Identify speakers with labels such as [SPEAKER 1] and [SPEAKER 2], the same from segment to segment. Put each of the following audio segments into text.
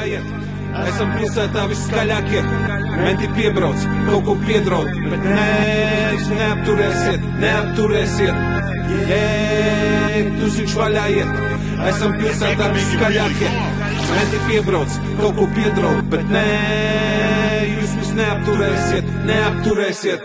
[SPEAKER 1] iet. Esam pilsētā viskaļākie, menti piebrauc, kaut ko piedraud, bet nē, jūs neapturēsiet, neapturēsiet. Tu viņš vaļā iet. Esam pilsētā viskaļākie, menti piebrauc, kaut ko piedraud, bet nē, jūs mūs neapturēsiet, neapturēsiet.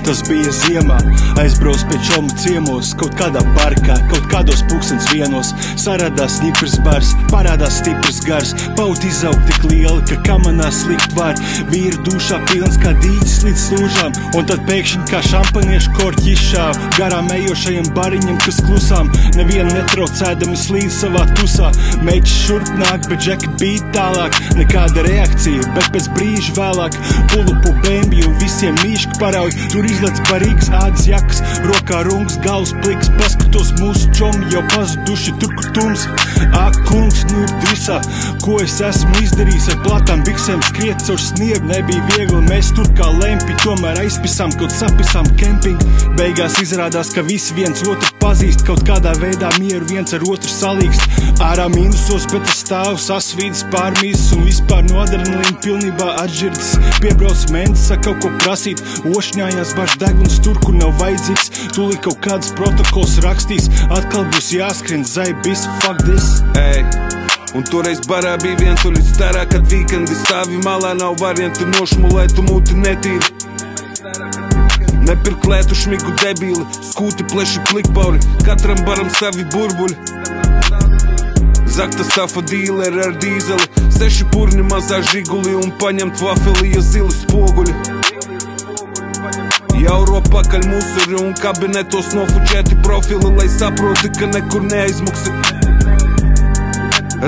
[SPEAKER 2] Tas bija ziemā, aizbrauc pie čomu ciemos, kaut kādā parkā, kaut kādos 1:00 sarādās ņiprs bars, parādās stiprs gars, pauti izaug tik lieli, ka kamanā slikt var, vīru dušā pilns kā dīķis līdz slūžām, un tad pēkšņi kā šampaniešu korķi izšāv, garām ejošajiem bariņiem, kas klusām, nevienu netraucēdami slīd savā tusā, mečs šurp nāk, bet džeki bīt tālāk, nekāda reakcija, bet pēc brīža vēlāk, pulupu bēmbi un visiem mīški parauj, tur izlec barīgs ādas jakas, rokā rungs, galvas pliks, paskatos mūsu čomi jau pazuduši tur, kur tums. Ak, kungs, nu drusā, ko es esmu izdarījis ar platām biksēm, skriet caur sniegu, nebija viegli, mēs tur kā lempi, tomēr aizpisām, kaut sapisām kemping. Beigās izrādās, ka visi viens otru pazīst, kaut kādā veidā mieru viens ar otru salīgst. Ārā mīnusos, bet es stāvu sasvīdas pārmīzes un vispār no adrenalīna pilnībā atžirdas. Piebrauc mentis, saka kaut ko prasīt, ošņājās baš deguns tur, kur nav vajadzīgs, tūlīt kaut kāds protokols rakstīs, atkal būs jāskrien zaibis, fuck this.
[SPEAKER 1] Ej, un toreiz barā bija vientuļi starā, kad vīkendi stāvi malā, nav variantu nošmulētu muti netīri. Nepirk lētu šmigu debīli, skūti pleši klikpauri, katram baram savi burbuļi. Zakta stafa dīleri ar dīzeli, 6 purni mazā žiguli un paņemt vafeli, ja zili spoguļi. Jauro pakaļ musuri un kabinetos nofučēti profili, lai saproti, ka nekur neaizmuksi.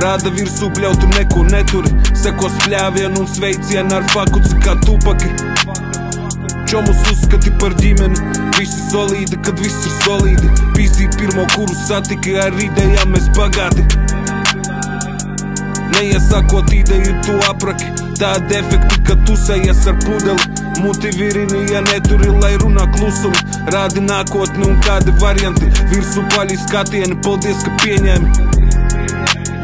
[SPEAKER 1] Rāda virsū bļautu neko neturi, sekos pļāvienu un sveicienu ar fakuci kā tupaki. Čomus uzskati par ģimeni, visi solīdi, kad viss ir solīdi. Pīzīt pirmo, kuru satiki, ar idejām mēs bagāti. Neiesākot ideju tu apraki, tādi efekti, ka tusējies ar pudeli. Muti virini, ja neturi, lai runā klusumi. Rādi nākotni un kādi varianti, virsū paļi skatieni, paldies, ka pieņēmi.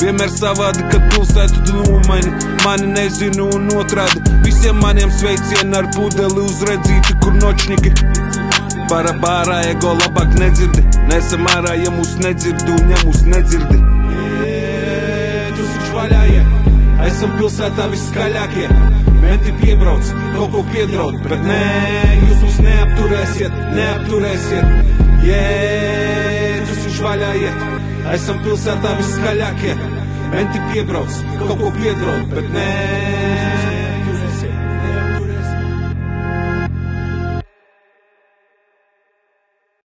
[SPEAKER 1] Vienmēr savādi, kad pilsētu tu nomaini, mani nezinu un otrādi. Visiem maniem sveicieni ar pudeli uzredzīti, kur nočņiki. Bārā ego labāk nedzirdi, nesam ārā, ja mūs nedzirdi un ja mūs nedzirdi. Tu viņš vaļā iet, esam pilsētā viskaļākie, menti piebrauc, kaut ko piedraud, bet nē, jūs mūs neapturēsiet, neapturēsiet. Tu viņš vaļā iet, esam pilsētā viskaļākie, menti piebrauc, kaut ko piedraud, bet nē.